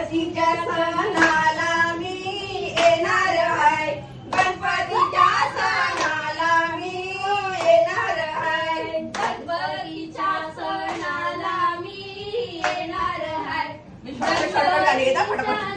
गणपतीच्या सणाला मी येणार आहे. गणपतीच्या सणाला मी येणार आहे. गणपतीच्या सणाला मी येणार आहे. शॉर्टकट गाणी येतात फटाफट.